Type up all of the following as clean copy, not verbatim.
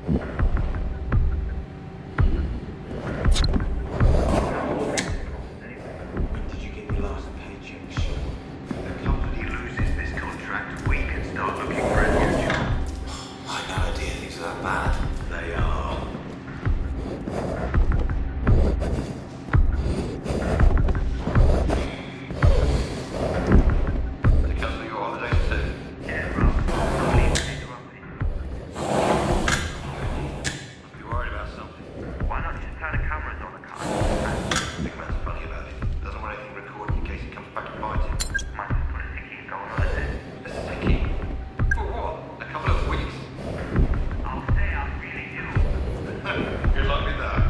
Did you get your last paycheck, Sean? The company loses this contract, we can start looking for a new job. I had no idea things are that bad. They are. They cancel your holidays too? Yeah, right. Only if they drop it. Must be worried about something. Why not just turn the cameras on the car? Big man's funny about it. Doesn't want anything recorded in case he comes back to bite him. Might just put a ticket and go on holiday. A sticky? For what? A couple of weeks? I'll say I really do. Good luck with that.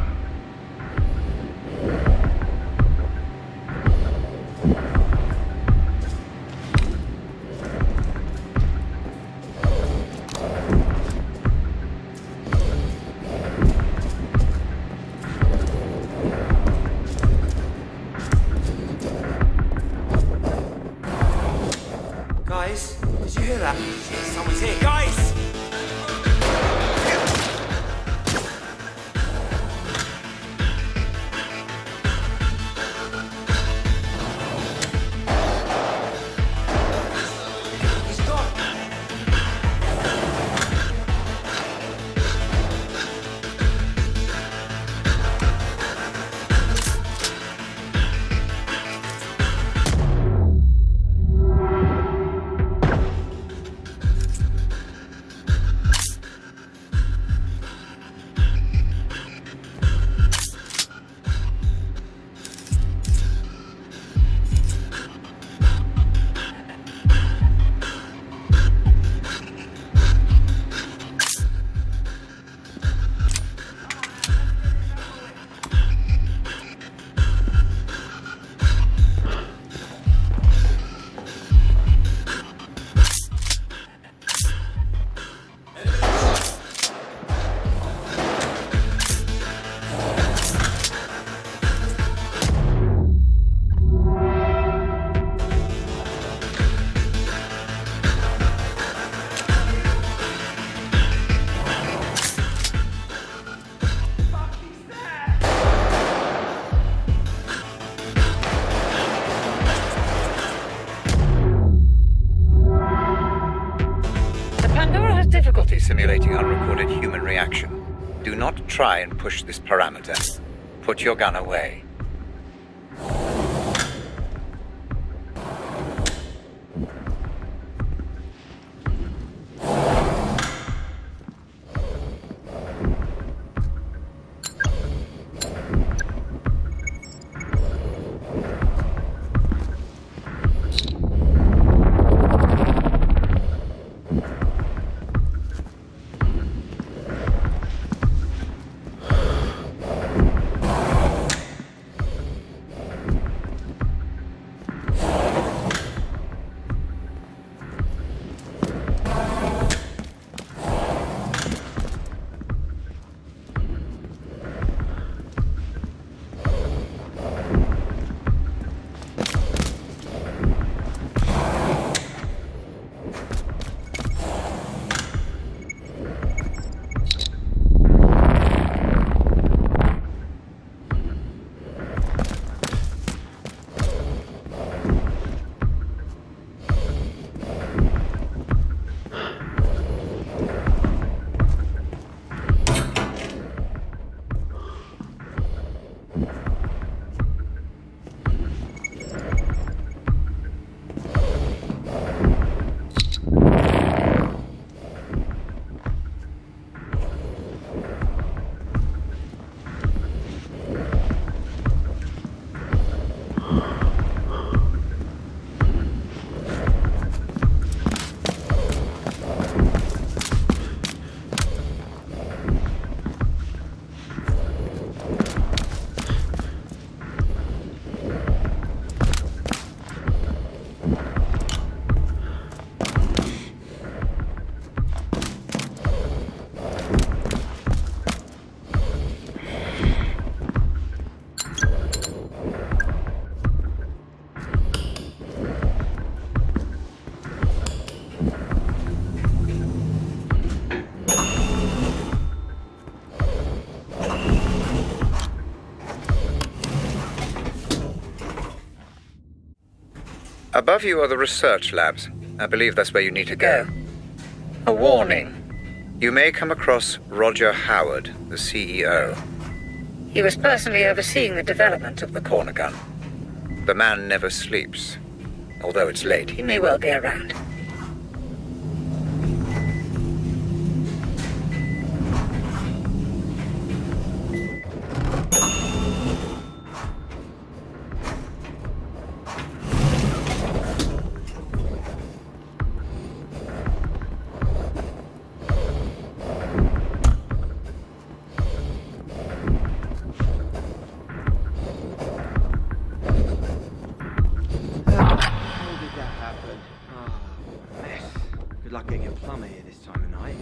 Guys, did you hear that? Shit, someone's here. Guys! He's gone. The Pandora has difficulty simulating unrecorded human reaction. Do not try and push this parameter. Put your gun away. Above you are the research labs. I believe that's where you need to go. A warning. You may come across Roger Howard, the CEO. He was personally overseeing the development of the corner gun. The man never sleeps. Although it's late, he may well be around. How did that happen? Oh, mess. Good luck getting a plumber here this time of night.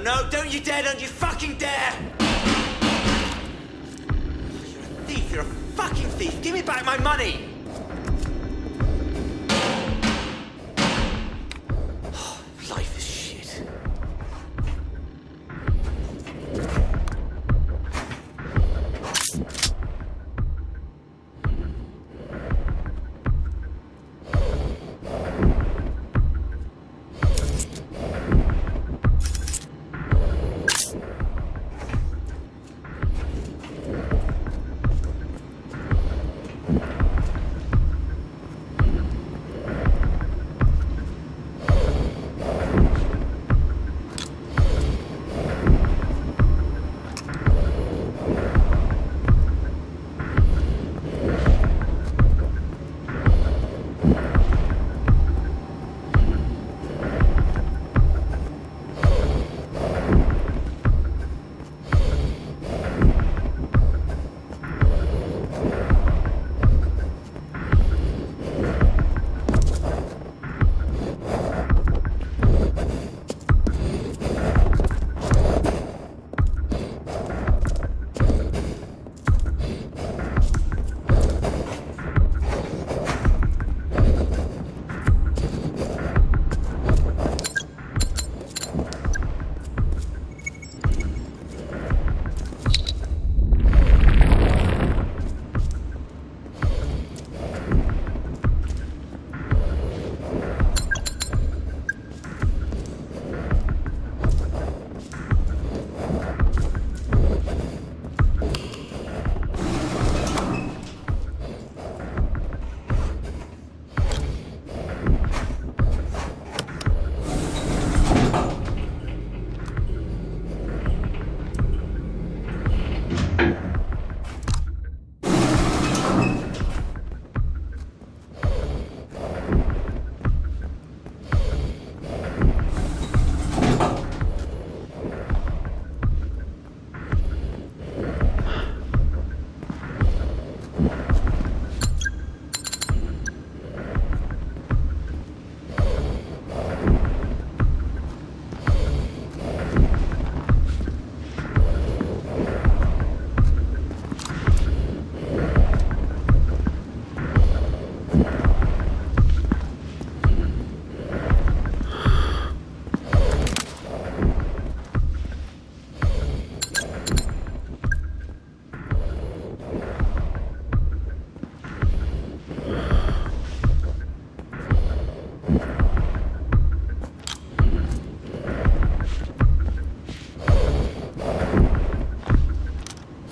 No, don't you dare, don't you fucking dare! You're a thief, you're a fucking thief! Give me back my money! Life is shit.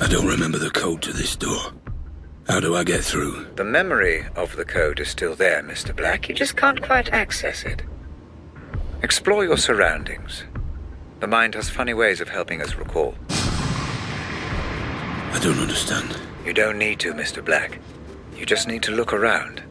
I don't remember the code to this door. How do I get through? The memory of the code is still there, Mr. Black. You just can't quite access it. Explore your surroundings. The mind has funny ways of helping us recall. I don't understand. You don't need to, Mr. Black. You just need to look around.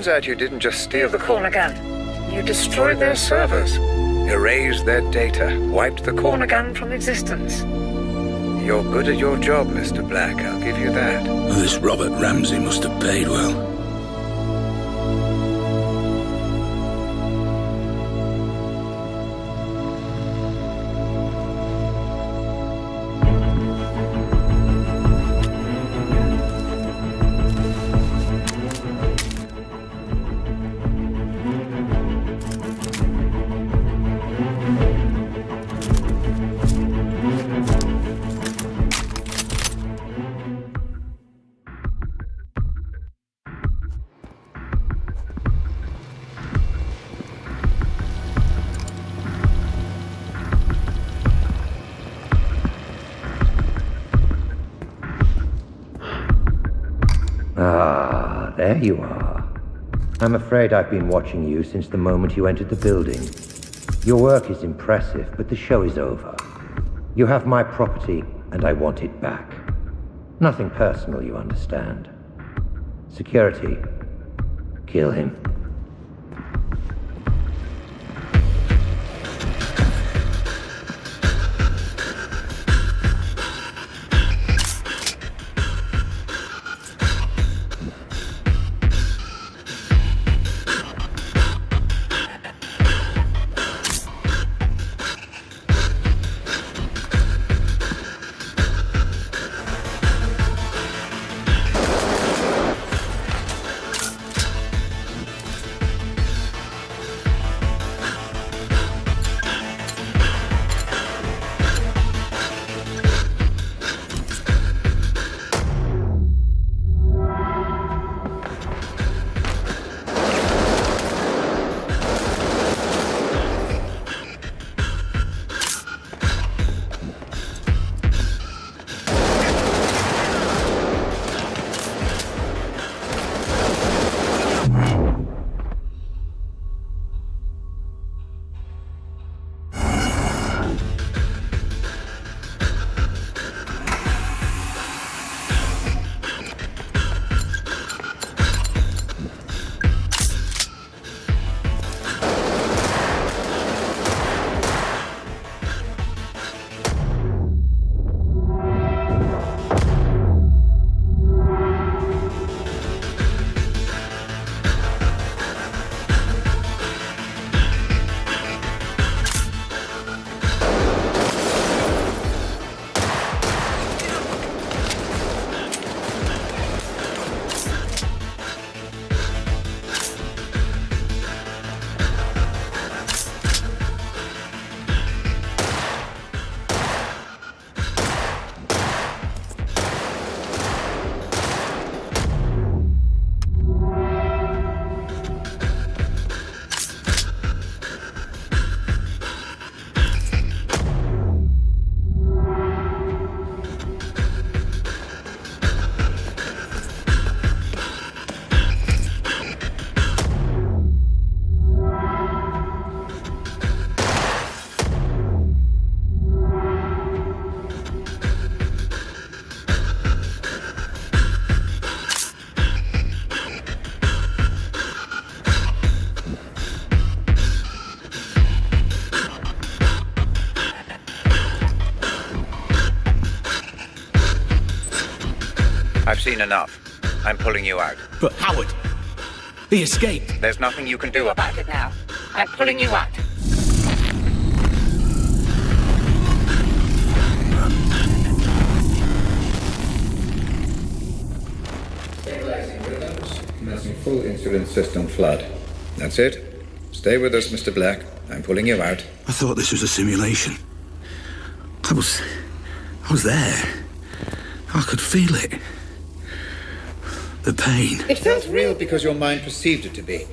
Turns out you didn't just steal the corner gun. You destroyed their servers, erased their data, wiped the corner gun from existence. You're good at your job, Mr. Black, I'll give you that. Well, this Robert Ramsey must have paid well. There you are. I'm afraid I've been watching you since the moment you entered the building. Your work is impressive, but the show is over. You have my property, and I want it back. Nothing personal, you understand. Security. Kill him. I've seen enough. I'm pulling you out. But Howard, he escaped. There's nothing you can do about it. now. I'm pulling you out. Stabilizing rhythms. Commencing full insulin system flood. That's it. Stay with us, Mr. Black. I'm pulling you out. I thought this was a simulation. I was there. I could feel it. The pain. It felt real because your mind perceived it to be.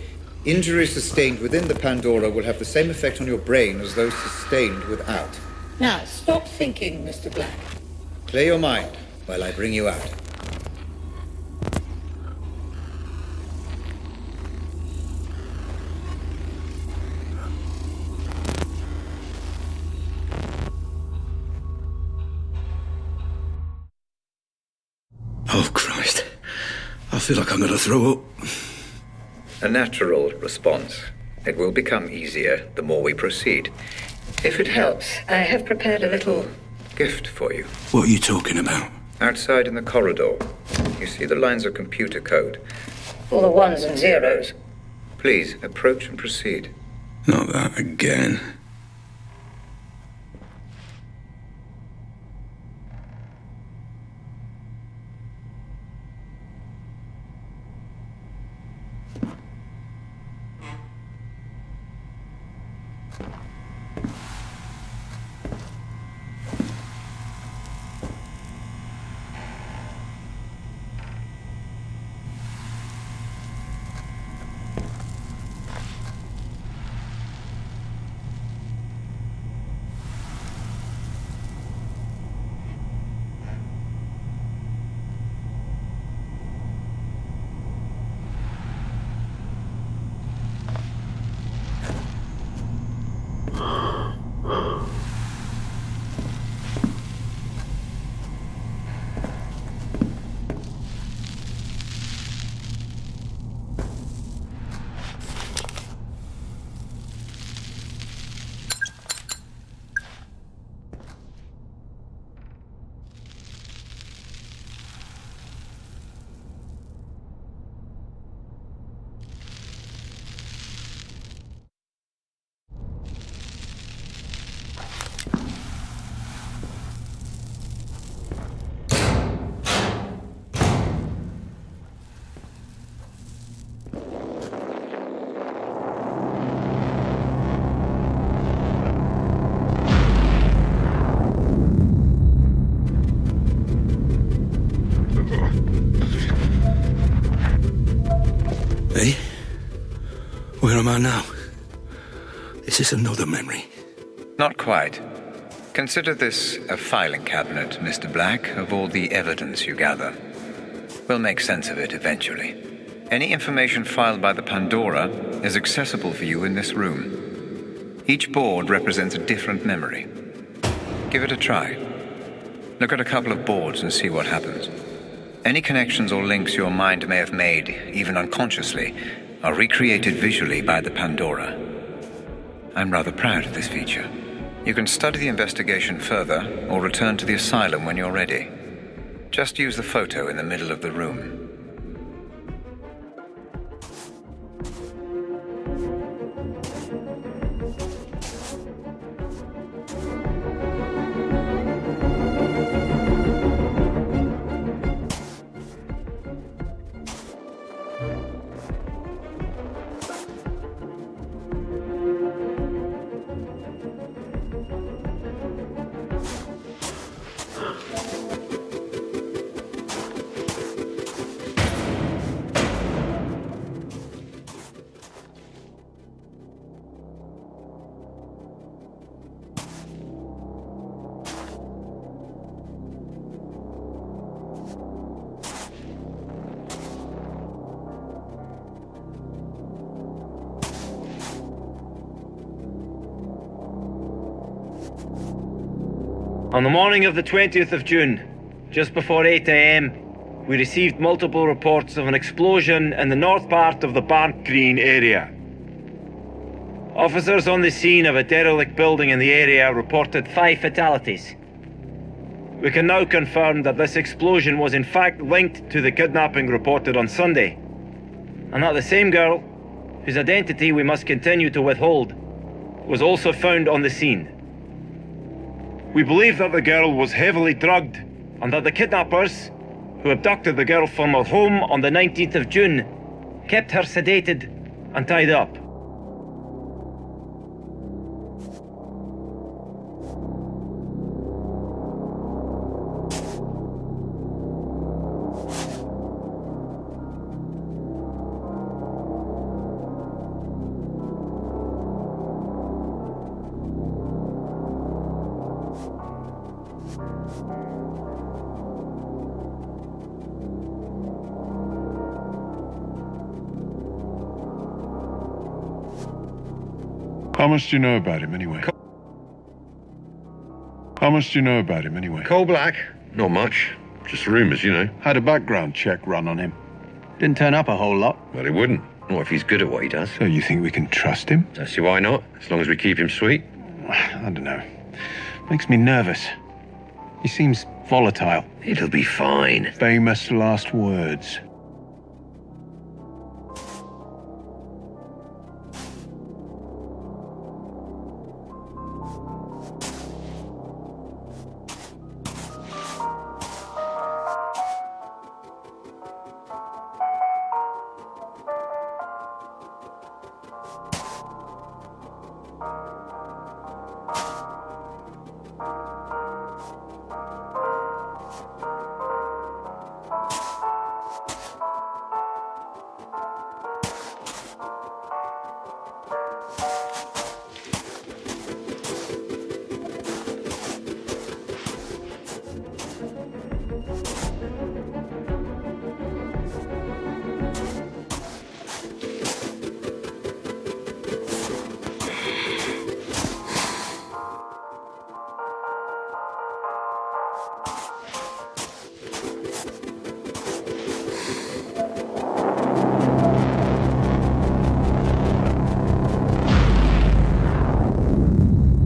Injuries sustained within the Pandora will have the same effect on your brain as those sustained without. Now, stop thinking, Mr. Black. Clear your mind while I bring you out. Oh, Christ. I feel like I'm gonna throw up. A natural response. It will become easier the more we proceed. If it helps, I have prepared a little... gift for you. What are you talking about? Outside in the corridor, you see the lines of computer code. all the ones and zeros. Please, approach and proceed. Not that again. Hey? Where am I now? Is this another memory? Not quite. Consider this a filing cabinet, Mr. Black, of all the evidence you gather. We'll make sense of it eventually. Any information filed by the Pandora is accessible for you in this room. Each board represents a different memory. Give it a try. Look at a couple of boards and see what happens. Any connections or links your mind may have made, even unconsciously, are recreated visually by the Pandora. I'm rather proud of this feature. You can study the investigation further, or return to the asylum when you're ready. Just use the photo in the middle of the room. On the morning of the 20th of June, just before 8 a.m, we received multiple reports of an explosion in the north part of the Barnt Green area. Officers on the scene of a derelict building in the area reported 5 fatalities. We can now confirm that this explosion was in fact linked to the kidnapping reported on Sunday, and that the same girl, whose identity we must continue to withhold, was also found on the scene. We believe that the girl was heavily drugged and that the kidnappers, who abducted the girl from her home on the 19th of June, kept her sedated and tied up. How much do you know about him, anyway? How much do you know about him, anyway? Cole Black? Not much. Just rumours, you know. Had a background check run on him. Didn't turn up a whole lot. Well, he wouldn't. Not if he's good at what he does. So you think we can trust him? I see why not, as long as we keep him sweet. I don't know. Makes me nervous. He seems volatile. It'll be fine. Famous last words.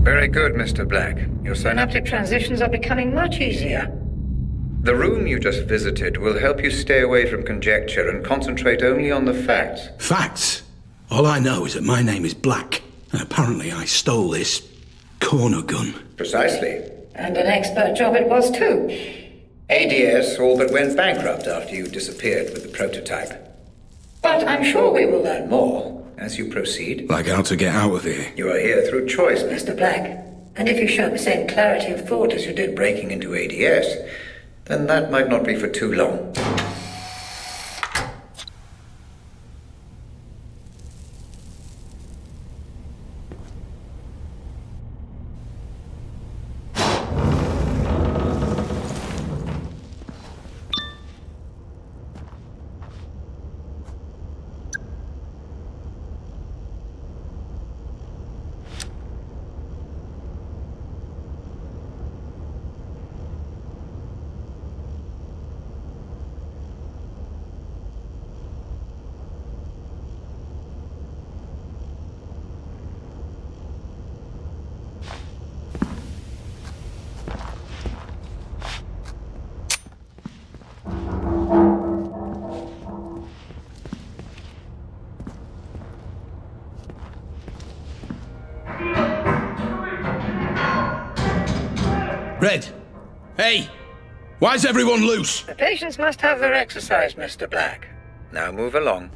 Very good, Mr. Black. Your Synaptic transitions are becoming much easier. The room you just visited will help you stay away from conjecture and concentrate only on the facts. Facts? All I know is that my name is Black, and apparently I stole this corner gun. Precisely. And an expert job it was too. ADS all but went bankrupt after you disappeared with the prototype. But I'm sure we will learn more. As you proceed, Like how to get out of here. you are here through choice, Mr. Black, and if you show the same clarity of thought as you did breaking into ADS, then that might not be for too long. Red! Hey! Why's everyone loose? The patients must have their exercise, Mr. Black. Now move along.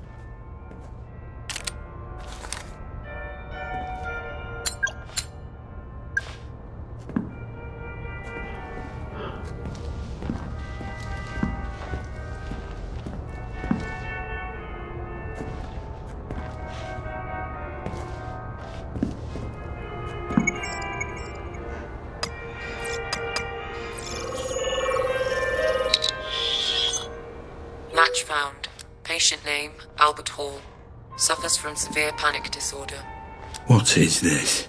Match found. Patient name, Albert Hall. Suffers from severe panic disorder. What is this?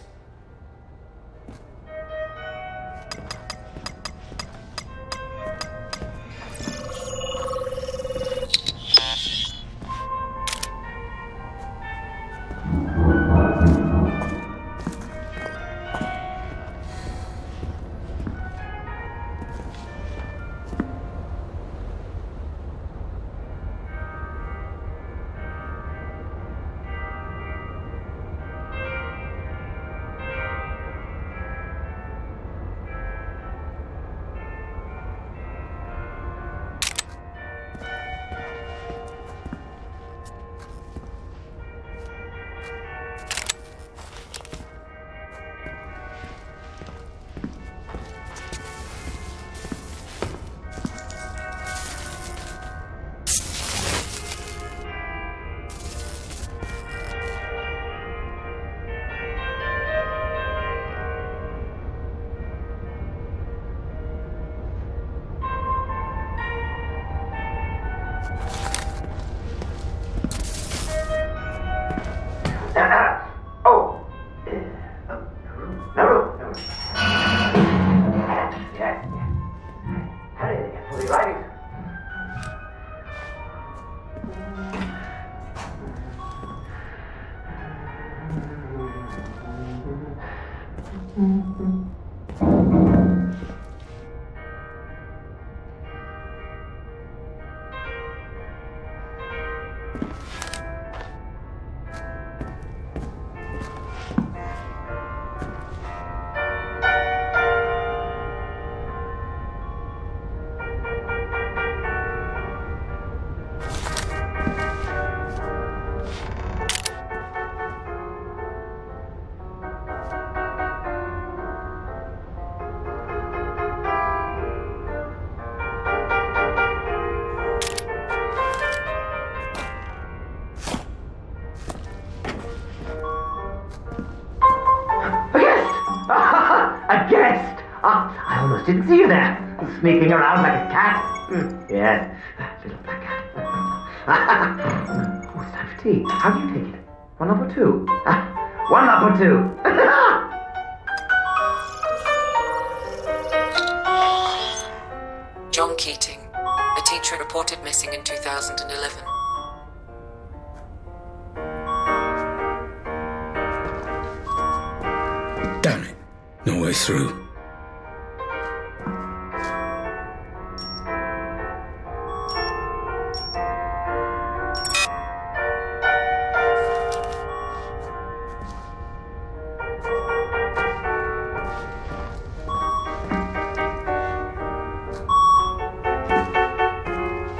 I almost didn't see you there, sneaking around like a cat. Yes, little black cat. Oh, it's time for tea. How do you take it? 1 up or 2? 1 up or 2? John Keating, a teacher reported missing in 2011. Damn it. No way through.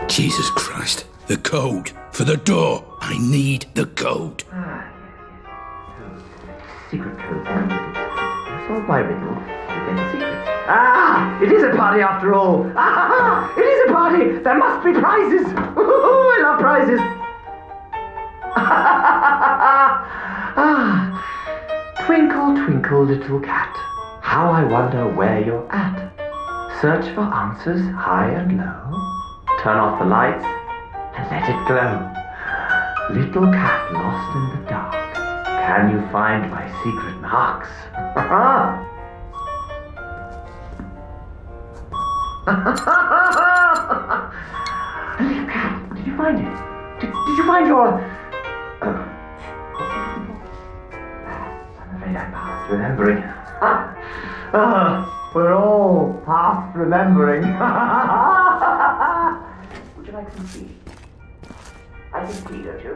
Jesus Christ. The code for the door. I need the code. Secret code. Solve my riddle. You get the secret. It is a party after all. It is a party. There must be prizes. I love prizes. Twinkle, twinkle, little cat. How I wonder where you're at. Search for answers high and low. Turn off the lights and let it glow. Little cat lost in the dark. Can you find my secret marks? Little cat, did you find it? Did you find your... I'm afraid I'm past remembering. We're all past remembering. Would you like some tea? I think tea, don't you?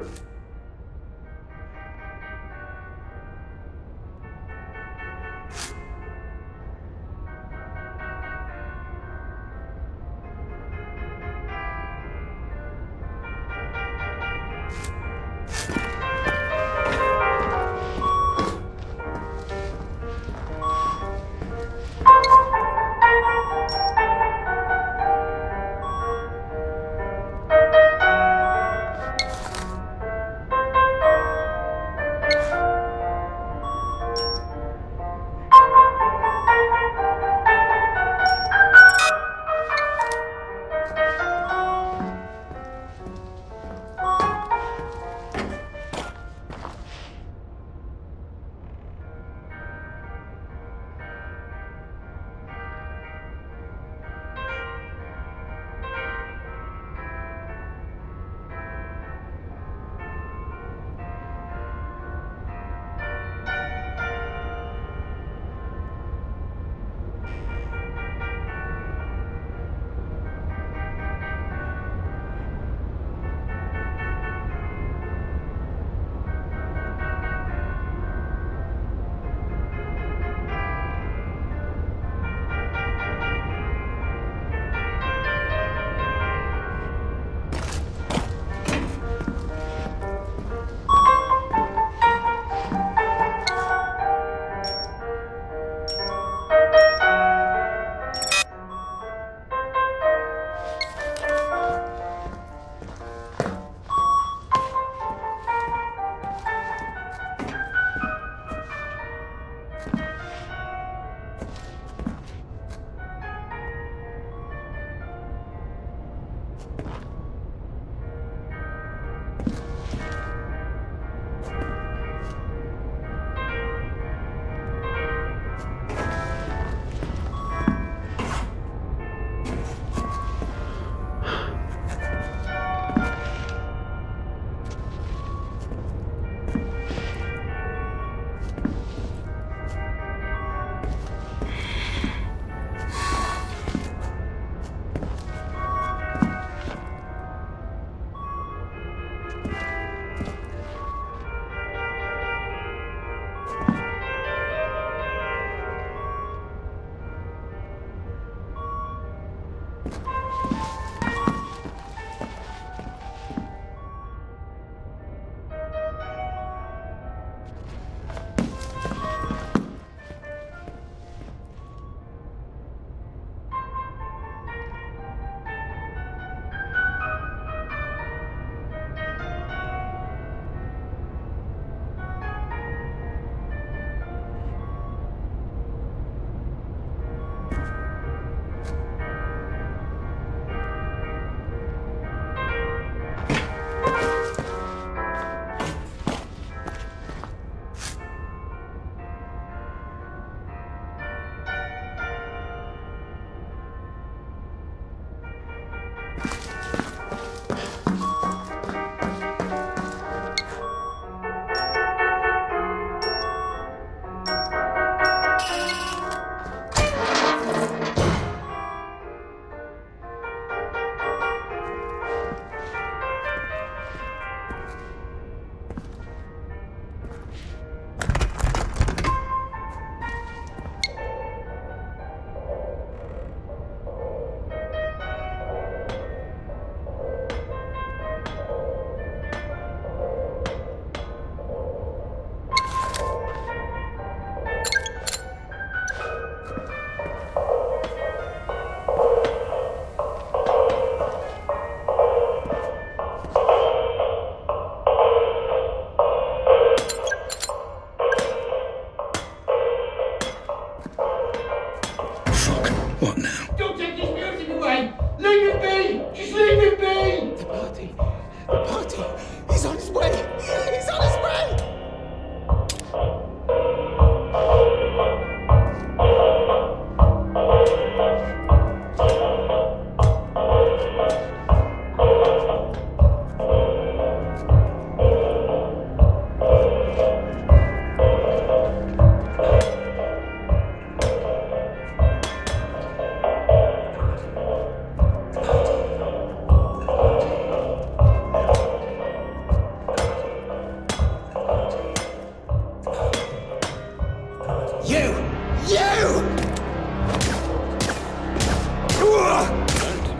his way! He's on his way!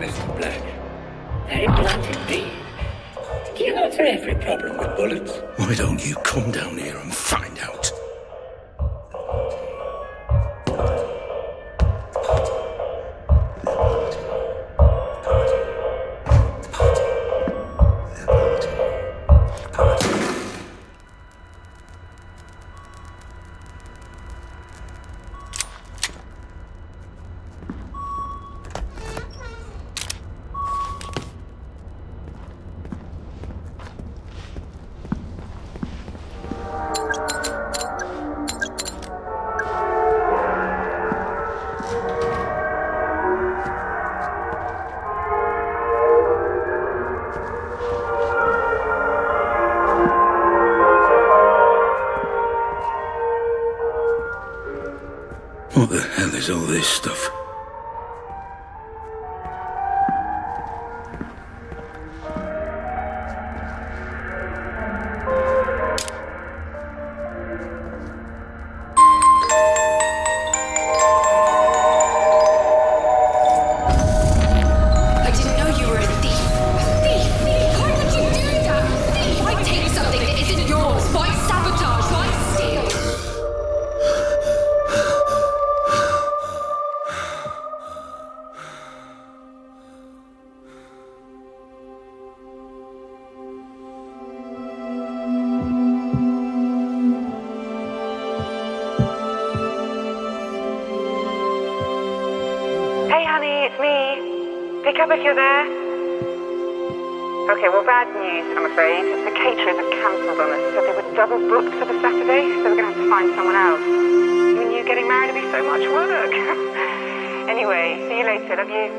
Mr. Black. Very blunt indeed. Do you answer every problem with bullets? Why don't you come down here and find out? What the hell is all this stuff? I didn't know you were a thief. A thief? Why would you do that? Thief! Why take something that isn't yours? Why sabotage? Why steal? Hey honey, it's me. Pick up if you're there. Okay, well, bad news, I'm afraid. The caterers have cancelled on us. Said they were double booked for the Saturday, so we're going to have to find someone else. Who knew getting married would be so much work? Anyway, see you later. Love you.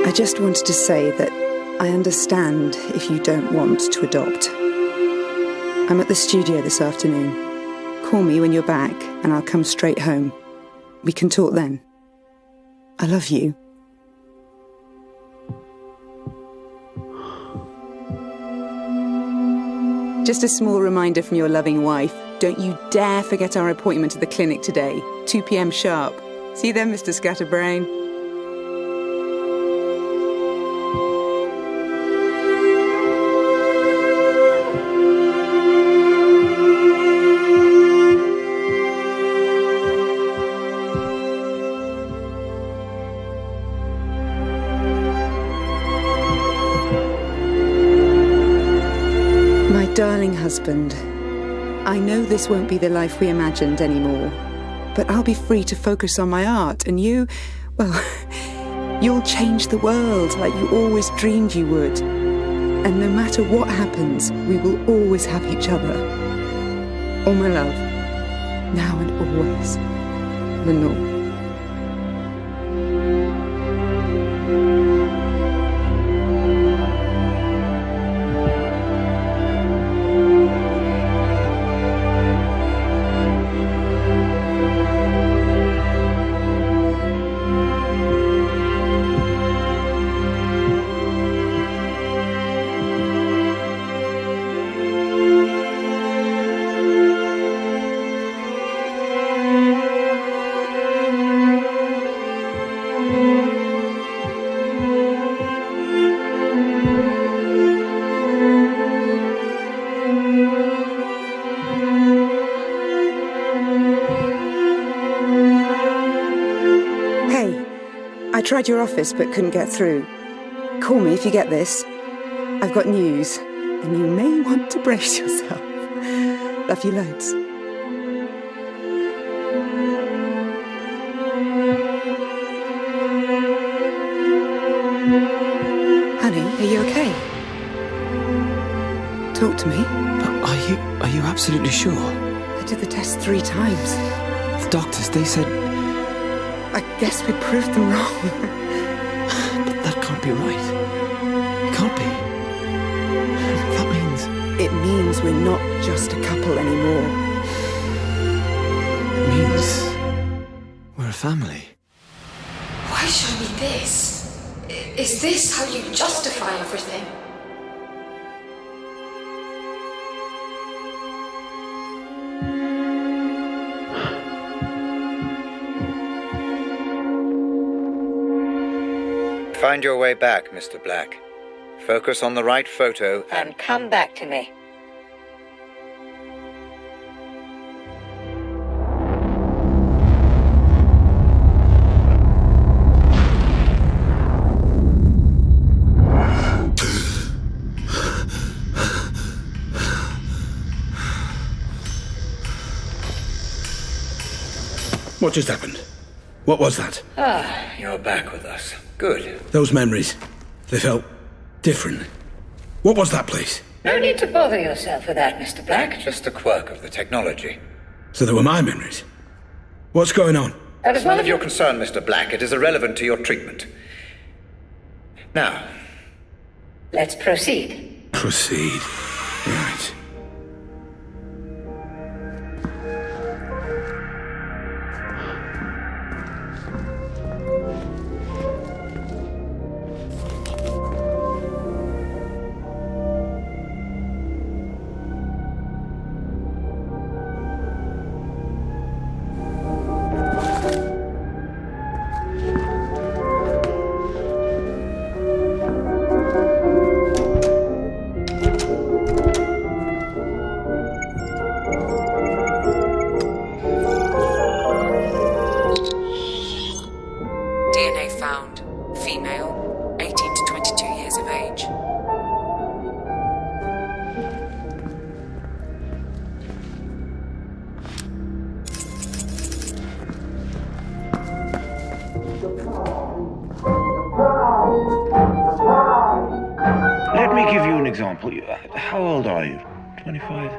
I just wanted to say that I understand if you don't want to adopt. I'm at the studio this afternoon. Call me when you're back and I'll come straight home. We can talk then. I love you. Just a small reminder from your loving wife. Don't you dare forget our appointment at the clinic today, 2 p.m. sharp. See you then, Mr. Scatterbrain. Darling husband, I know this won't be the life we imagined anymore, but I'll be free to focus on my art, and you, well, you'll change the world like you always dreamed you would. And no matter what happens, we will always have each other. All my love, now and always, Lenore. I tried your office but couldn't get through. Call me if you get this. I've got news, and you may want to brace yourself. Love you loads. Honey, are you okay? Talk to me. Are you absolutely sure? I did the test 3 times. The doctors, they said... I guess we proved them wrong. But that can't be right. It can't be. That means... It means we're not just a couple anymore. It means... we're a family. Why show me this? Is this how you justify everything? Find your way back, Mr. Black. Focus on the right photo And come back to me. What just happened? What was that? Ah, you're back with us. Good. Those memories, they felt different. What was that place? No need to bother yourself with that, Mr. Black. Just a quirk of the technology. So they were my memories. What's going on? That is none of your concern, Mr. Black. It is irrelevant to your treatment. Now, Let's proceed. Proceed. Right. DNA found. Female, 18 to 22 years of age. Let me give you an example. How old are you? 25?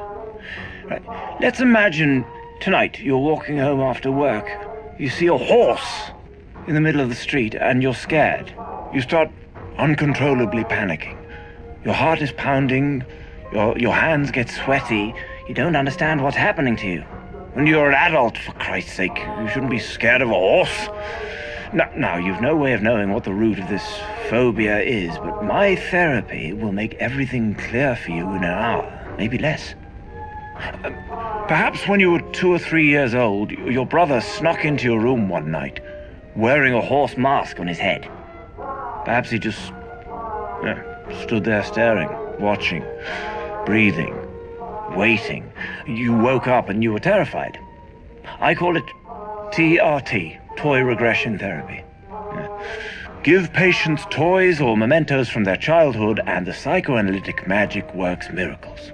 Right. Let's imagine tonight you're walking home after work. You see a horse in the middle of the street and you're scared. You start uncontrollably panicking. Your heart is pounding, your hands get sweaty. You don't understand what's happening to you. When you're an adult, for Christ's sake, you shouldn't be scared of a horse. Now, you've no way of knowing what the root of this phobia is, but my therapy will make everything clear for you in an hour, maybe less. Perhaps when you were 2 or 3 years old, your brother snuck into your room one night, wearing a horse mask on his head. Perhaps he just stood there staring, watching, breathing, waiting. You woke up and you were terrified. I call it TRT, Toy Regression Therapy. Give patients toys or mementos from their childhood and the psychoanalytic magic works miracles.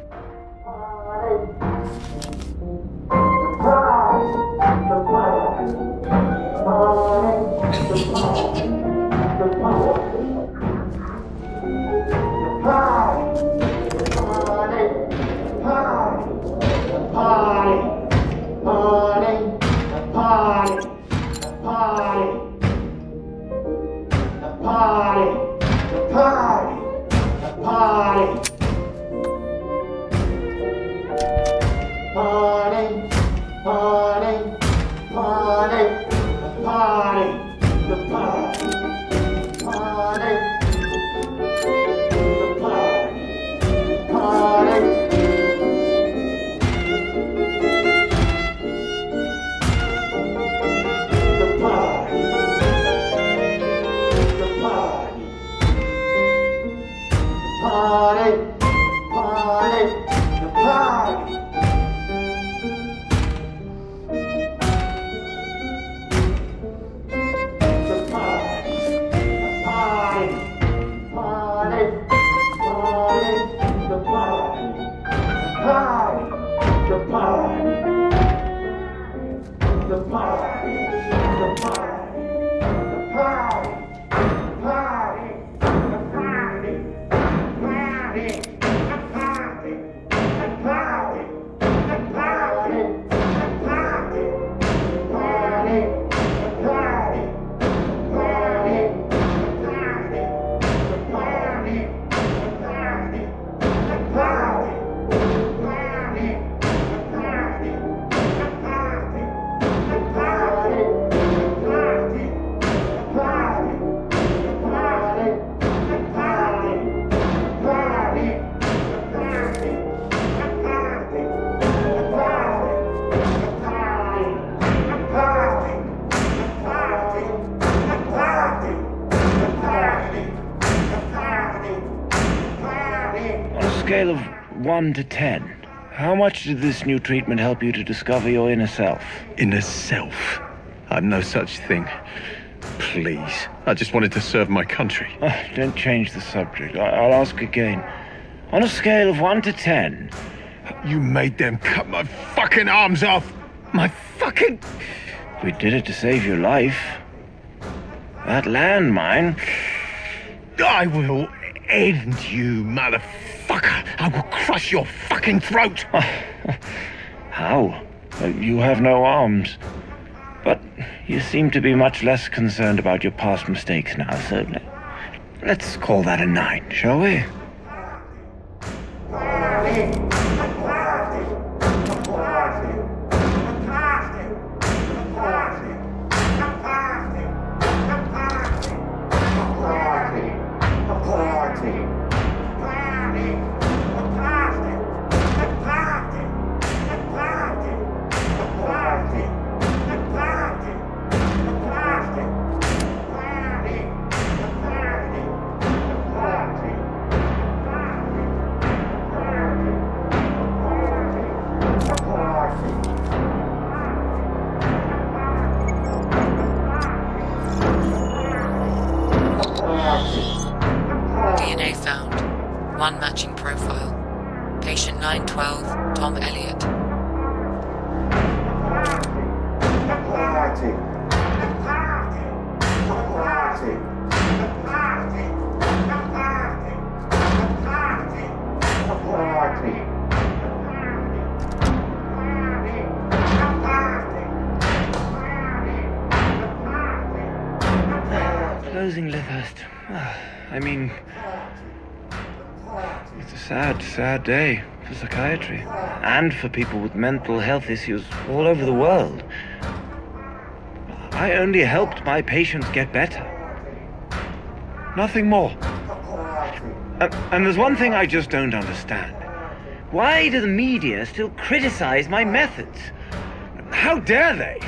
scale of 1 to 10, how much did this new treatment help you to discover your inner self? Inner self? I'm no such thing. Please. I just wanted to serve my country. Don't change the subject. I'll ask again. On a scale of 1 to 10... You made them cut my fucking arms off! My fucking... We did it to save your life. That landmine... I will end you, motherfucker! I will crush your fucking throat! How? You have no arms. But you seem to be much less concerned about your past mistakes now, so let's call that a 9, shall we? DNA found. One matching profile. Patient 912, Tom Elliott. Closing Lythurst. I mean... It's a sad, sad day for psychiatry. And for people with mental health issues all over the world. I only helped my patients get better. Nothing more. And there's one thing I just don't understand. Why do the media still criticize my methods? How dare they?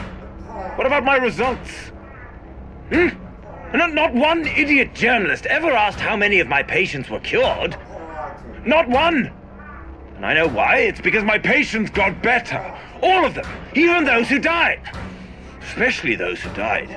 What about my results? Not one idiot journalist ever asked how many of my patients were cured. Not one! And I know why. It's because my patients got better. All of them. Even those who died. Especially those who died.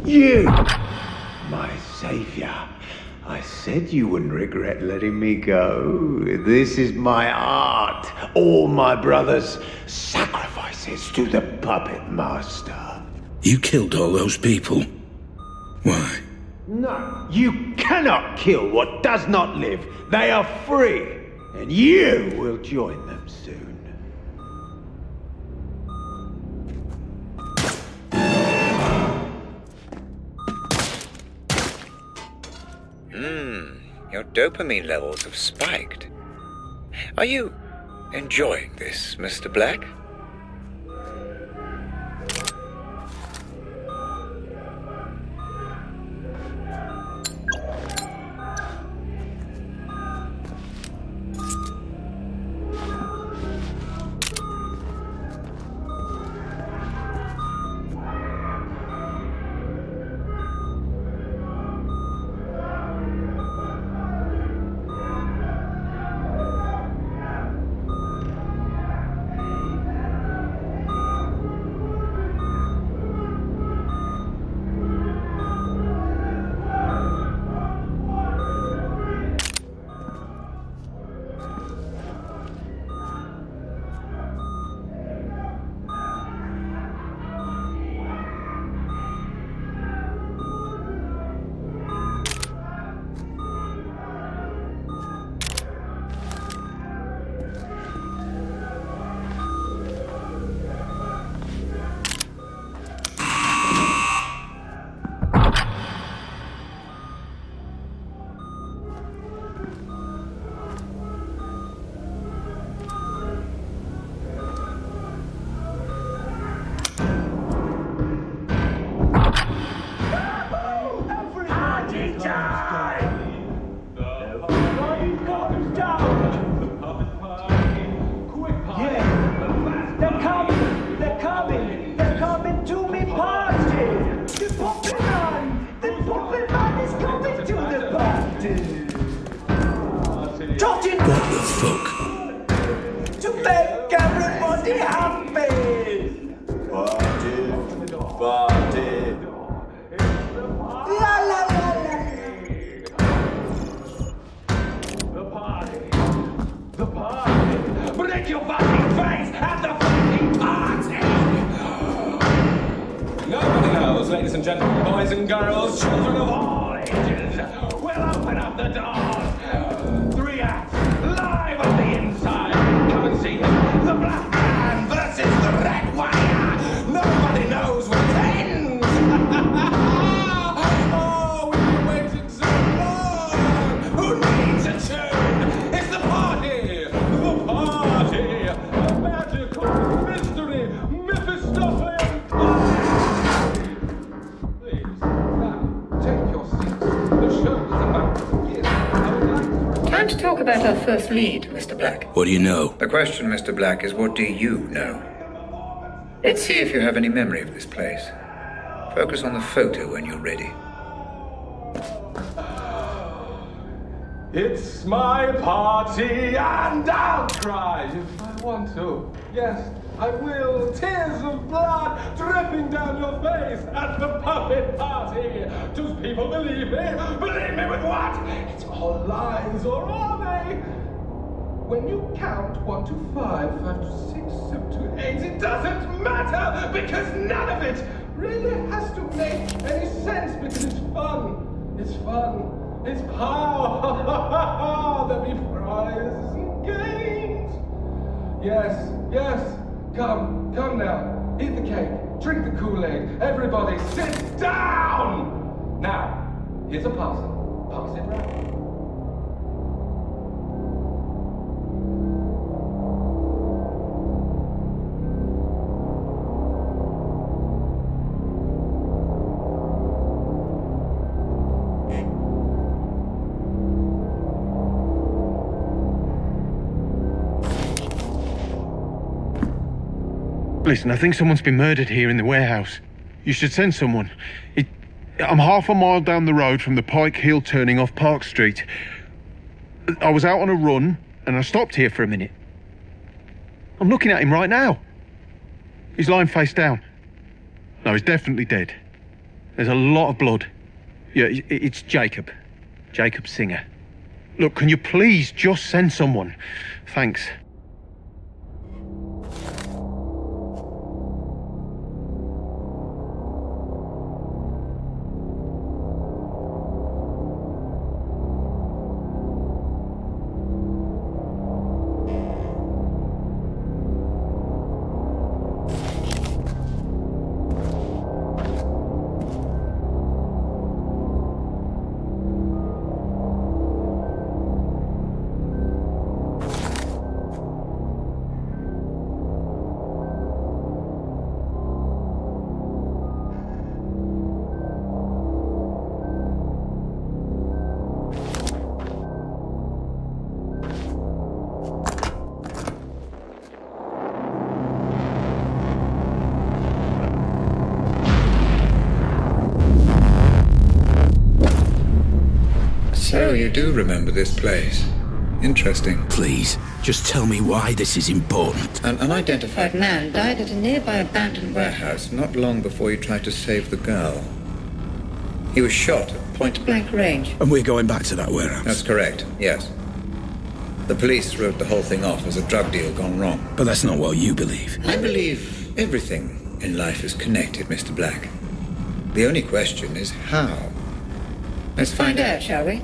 You! My savior. I said you wouldn't regret letting me go. This is my art. All my brothers' sacrifices to the puppet master. You killed all those people. Why? No, you cannot kill what does not live. They are free, and you will join them soon. Your dopamine levels have spiked. Are you enjoying this, Mr. Black? Talking What the fuck? to make everybody happy. Party, party. La la la la. The party! Break your fucking face at the fucking party! Nobody knows, ladies and gentlemen, boys and girls, children of all ages. We'll open up the doors. 3 acts, live on the inside. Come and see the Black Man versus the Red Wire. Nobody knows when it ends. Oh, we've been waiting so long. Who needs a tune? It's the party! The party! A magical mystery Mephistophelian party! Please, now, take your seats. The show is about to begin. I would like to... Time to talk about our first lead, Mr. Black. What do you know? The question, Mr. Black, is what do you know? Let's see if you have any memory of this place. Focus on the photo when you're ready. It's my party and I'll cry if I want to. Yes, I will. Tears of blood dripping down your face at the puppet party. Do people believe me? Believe me with what? It's all lies, or are they? When you count 1 to 5, 5 to 6, 7 to 8, it doesn't matter because none of it really has to make any sense because it's fun. It's fun. It's power. There'll be prizes and games. Yes, yes. Come now. Eat the cake. Drink the Kool-Aid. Everybody sit down. Now, here's a parcel. Pass it round. Listen, I think someone's been murdered here in the warehouse. You should send someone. I'm half a mile down the road from the Pike Hill turning off Park Street. I was out on a run and I stopped here for a minute. I'm looking at him right now. He's lying face down. No, he's definitely dead. There's a lot of blood. Yeah, it's Jacob. Jacob Singer. Look, can you please just send someone? Thanks. So you do remember this place. Interesting. Please, just tell me why this is important. An unidentified man died at a nearby abandoned warehouse not long before you tried to save the girl. He was shot at point-blank range. And we're going back to that warehouse? That's correct, yes. The police wrote the whole thing off as a drug deal gone wrong. But that's not what you believe. I believe everything in life is connected, Mr. Black. The only question is how. Let's find out, shall we?